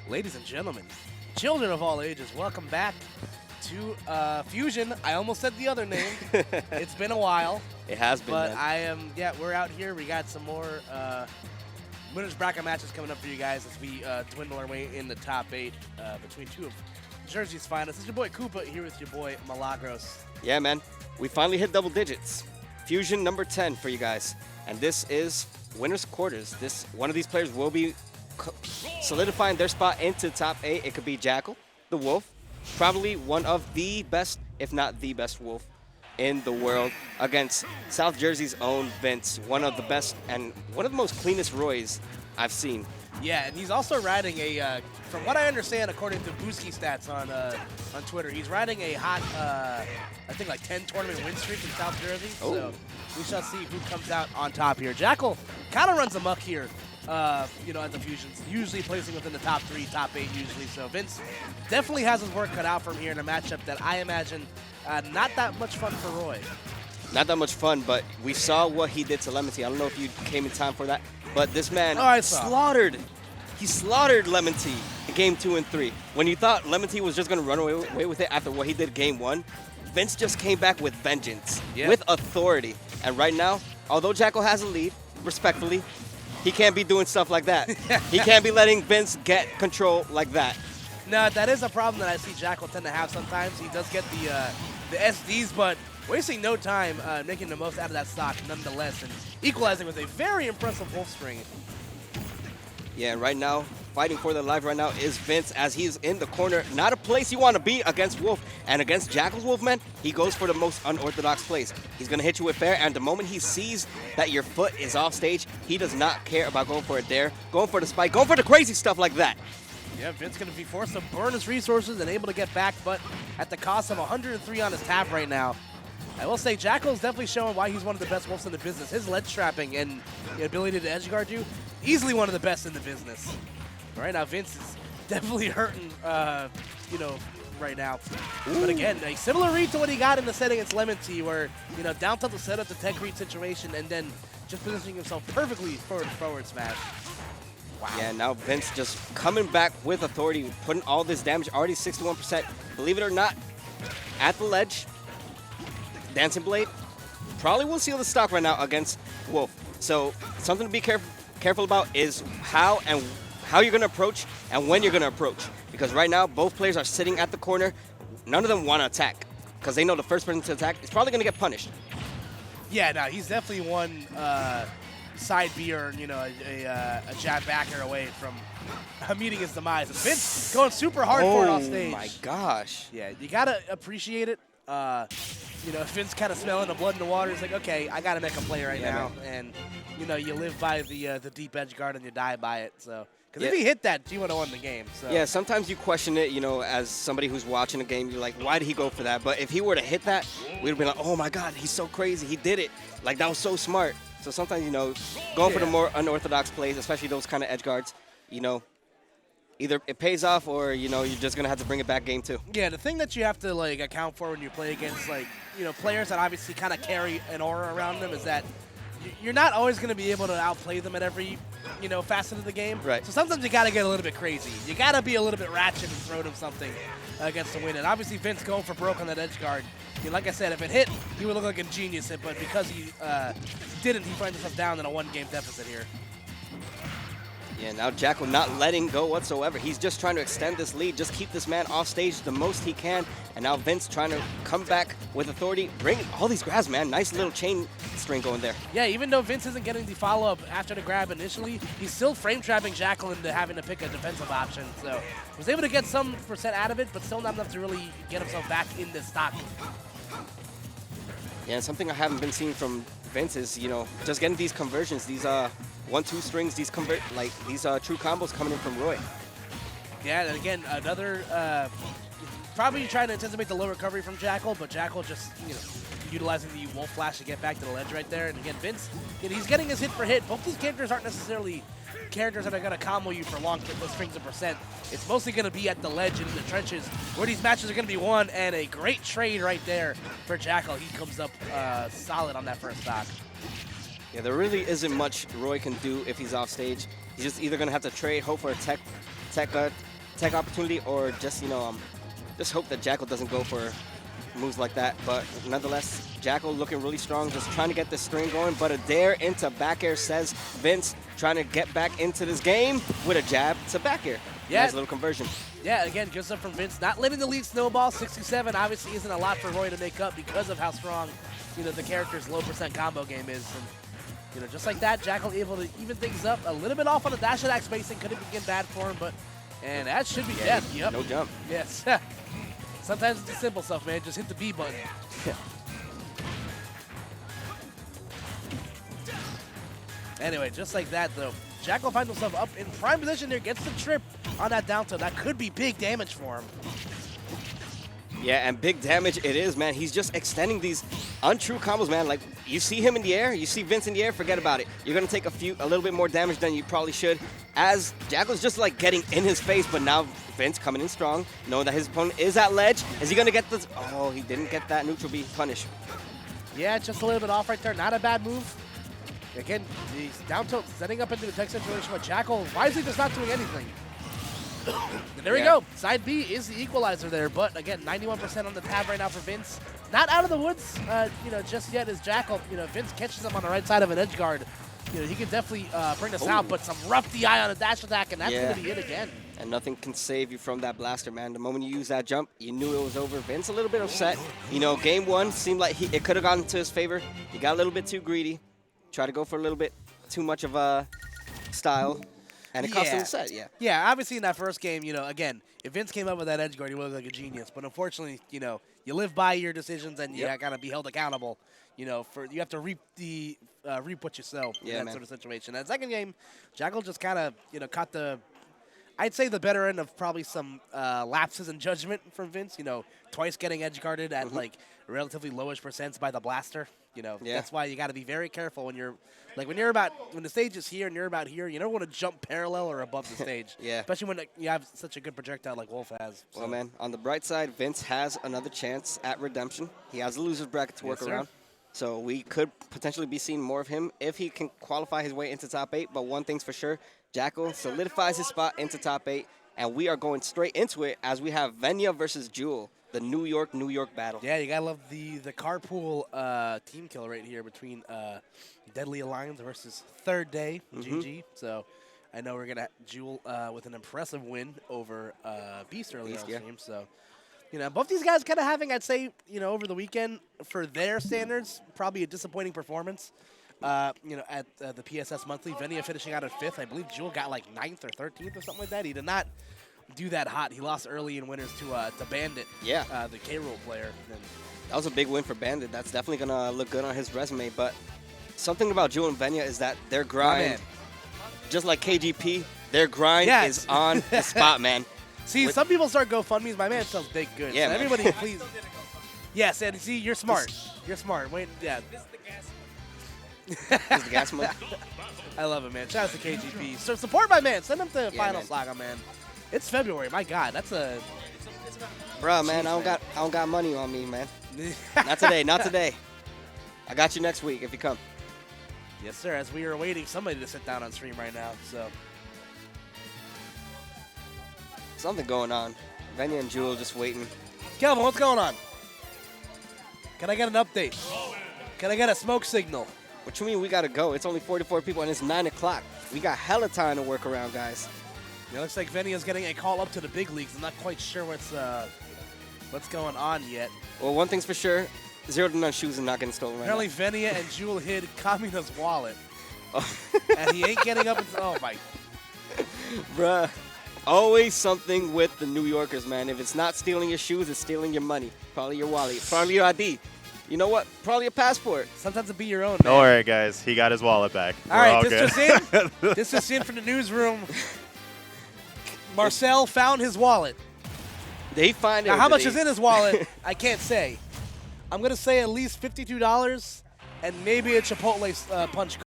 Ladies and gentlemen, children of all ages, welcome back to Fusion. I almost said the other name. It's been a while. It has been, But man. we're out here. We got some more winners bracket matches coming up for you guys as we dwindle our way in the top 8 between two of Jersey's finest. It's your boy Koopa here with your boy Milagros. Yeah, man. We finally hit double digits. Fusion number 10 for you guys. And this is winner's quarters. One of these players will be solidifying their spot into top 8. It could be Jakal, the Wolf. Probably one of the best, if not the best Wolf in the world against South Jersey's own Vince. One of the best and one of the most cleanest Roys I've seen. Yeah, and he's also riding a, from what I understand, according to Booski stats on Twitter, he's riding a hot, I think like 10 tournament win streak in South Jersey. Oh. So we shall see who comes out on top here. Jakal kind of runs amok here, at the Fusions, usually placing within the top 3, top 8 usually. So Vince definitely has his work cut out from here in a matchup that I imagine not that much fun for Roy. Not that much fun, but we saw what he did to Lemon Tea. I don't know if you came in time for that, but this man slaughtered. He slaughtered Lemon Tea in game 2 and 3. When you thought Lemon Tea was just going to run away with it after what he did game 1, Vince just came back with vengeance, with authority. And right now, although Jakal has a lead, respectfully, he can't be doing stuff like that. He can't be letting Vince get control like that. No, that is a problem that I see Jakal tend to have sometimes. He does get the SDs, but wasting no time making the most out of that stock nonetheless, and equalizing with a very impressive wolf string. Yeah, and right now, fighting for their life right now is Vince as he's in the corner. Not a place you want to be against Wolf. And against Jakal's Wolfman, he goes for the most unorthodox plays. He's going to hit you with fair, and the moment he sees that your foot is off stage, he does not care about going for a dare, going for the spike, going for the crazy stuff like that. Yeah, Vince going to be forced to burn his resources and able to get back, but at the cost of 103 on his tab right now. I will say Jakal's definitely showing why he's one of the best wolves in the business. His ledge trapping and the ability to edge guard you, easily one of the best in the business. Right now, Vince is definitely hurting, right now. Ooh. But again, a similar read to what he got in the set against Lemon Tea, where, down tilt to set up the tech read situation and then just positioning himself perfectly for forward smash. Wow. Yeah, now Vince just coming back with authority, putting all this damage, already 61%. Believe it or not, at the ledge, Dancing Blade probably will seal the stock right now against Wolf. So something to be careful about is how you're going to approach and when you're going to approach. Because right now, both players are sitting at the corner. None of them want to attack because they know the first person to attack is probably going to get punished. Yeah, no, he's definitely one side B or, a jab backer away from meeting his demise. And Vince going super hard for it off stage. Oh, my gosh. Yeah, you got to appreciate it. Vince kind of smelling the blood in the water. He's like, okay, I got to make a play right now. Man. And, you live by the deep edge guard and you die by it. So, because if he hit that, he would have won the game. So. Yeah, sometimes you question it, as somebody who's watching a game, you're like, why did he go for that? But if he were to hit that, we'd have been like, oh my God, he's so crazy. He did it. Like, that was so smart. So sometimes, going for the more unorthodox plays, especially those kind of edge guards, either it pays off or, you're just going to have to bring it back game 2. Yeah, the thing that you have to, account for when you play against, players that obviously kind of carry an aura around them is that you're not always going to be able to outplay them at every, facet of the game. Right. So sometimes you got to get a little bit crazy. You got to be a little bit ratchet and throw them something against the win. And obviously Vince going for broke on that edge guard. Like I said, if it hit, he would look like a genius hit, but because he didn't, he finds himself down in a 1-game deficit here. Yeah, now Jakal not letting go whatsoever. He's just trying to extend this lead, just keep this man off stage the most he can. And now Vince trying to come back with authority, bring all these grabs, man. Nice little chain string going there. Yeah, even though Vince isn't getting the follow-up after the grab initially, he's still frame-trapping Jakal into having to pick a defensive option. So was able to get some percent out of it, but still not enough to really get himself back in the stock. Yeah, and something I haven't been seeing from Vince is, just getting these conversions, these 1-2 strings, these true combos coming in from Roy. Yeah, and again, another probably trying to anticipate the low recovery from Jakal, but Jakal just utilizing the Wolf Flash to get back to the ledge right there. And again, Vince, he's getting his hit for hit. Both these characters aren't necessarily characters that are going to combo you for long strings of percent. It's mostly going to be at the ledge and in the trenches where these matches are going to be won, and a great trade right there for Jakal. He comes up solid on that first stock. Yeah, there really isn't much Roy can do if he's off stage. He's just either going to have to trade, hope for a tech tech opportunity or just, you know, just hope that Jakal doesn't go for moves like that. But nonetheless, Jakal looking really strong, just trying to get the string going. But a dare into back air, says Vince, trying to get back into this game with a jab to back air. Yeah. Nice little conversion. Yeah, again, good stuff from Vince. Not letting the lead snowball. 67 obviously isn't a lot for Roy to make up because of how strong, you know, the character's low percent combo game is. And, you know, just like that, Jakal able to even things up. A little bit off on the dash attack spacing. Could have been bad for him, but, and that should be death. Yep. No jump. Yes. Sometimes it's the simple stuff, man. Just hit the B button. Anyway, just like that, though, Jakal finds himself up in prime position here, gets the trip on that down tilt. That could be big damage for him. Yeah, and big damage it is, man. He's just extending these untrue combos, man. Like, you see him in the air, you see Vince in the air, forget about it. You're going to take a little bit more damage than you probably should, as Jakal's just, like, getting in his face, but now Vince coming in strong, knowing that his opponent is at ledge. Is he going to get this? Oh, he didn't get that neutral B punish. Yeah, just a little bit off right there. Not a bad move. Again, he's down tilt, setting up into the tech situation with Jakal. Wisely just not doing anything. And there we go. Side B is the equalizer there, but again, 91% on the tab right now for Vince. Not out of the woods, you know, just yet as Jakal. You know, Vince catches him on the right side of an edge guard. You know, he can definitely bring this out, but some rough DI on a dash attack, and that's going to be it again. And nothing can save you from that blaster, man. The moment you use that jump, you knew it was over. Vince a little bit upset. You know, game one seemed like it could have gone to his favor. He got a little bit too greedy. Tried to go for a little bit too much of a style. And it cost him the set, Yeah, obviously in that first game, you know, again, if Vince came up with that edge guard, he would look like a genius. But unfortunately, you know, you live by your decisions and you gotta be held accountable. You know, you have to reap what you sow in that sort of situation. That second game, Jakal just kind of, you know, caught I'd say the better end of probably some lapses in judgment from Vince. You know, twice getting edge guarded at like relatively lowish percents by the blaster. You know, that's why you got to be very careful when when the stage is here and you're about here. You don't want to jump parallel or above the stage. Especially when you have such a good projectile like Wolf has. So. Well, man, on the bright side, Vince has another chance at redemption. He has a loser's bracket to work around. So we could potentially be seeing more of him if he can qualify his way into top 8. But one thing's for sure, Jakal solidifies his spot into top 8. And we are going straight into it as we have Venya versus Jewel. The New York battle. Yeah, you gotta love the carpool team kill right here between Deadly Alliance versus Third Day, GG. So I know we're gonna Jewel with an impressive win over Beast earlier on stream. So you know, both these guys kind of having, I'd say, you know, over the weekend for their standards, probably a disappointing performance. You know, at the PSS Monthly, Venya finishing out at 5th. I believe Jewel got like 9th or 13th or something like that. He did not do that hot. He lost early in winners to Bandit, the K-Rool player. And that was a big win for Bandit. That's definitely going to look good on his resume. But something about Jewel and Venya is that their grind, just like KGP, their grind is on the spot, man. See, some people start GoFundMe's. My man sells baked goods. Yeah, so everybody, please. Yes, and see, you're smart. You're smart. Wait, This is the gas money. I love it, man. Shout out to KGP. So support my man. Send him to Final Saga, man. It's February. My God, that's a. Bro, man, I don't got money on me, man. Not today. Not today. I got you next week if you come. Yes, sir. As we are waiting somebody to sit down on stream right now, so. Something going on. Venya and Jewel just waiting. Kelvin, what's going on? Can I get an update? Can I get a smoke signal? What you mean we got to go? It's only 44 people and it's 9 o'clock. We got hella time to work around, guys. It looks like Venya's getting a call up to the big leagues. I'm not quite sure what's going on yet. Well, one thing's for sure, 0 to none shoes are not getting stolen right now. Apparently Venya and Jewel hid Kamina's wallet. And he ain't getting up until, oh my. Bruh. Always something with the New Yorkers, man. If it's not stealing your shoes, it's stealing your money. Probably your wallet. Probably your ID. You know what? Probably a passport. Sometimes it be your own, man. Don't worry, guys. He got his wallet back. All right, this is in from the newsroom. Marcel found his wallet. They find it. Now, how much is in his wallet? I can't say. I'm going to say at least $52 and maybe a Chipotle punch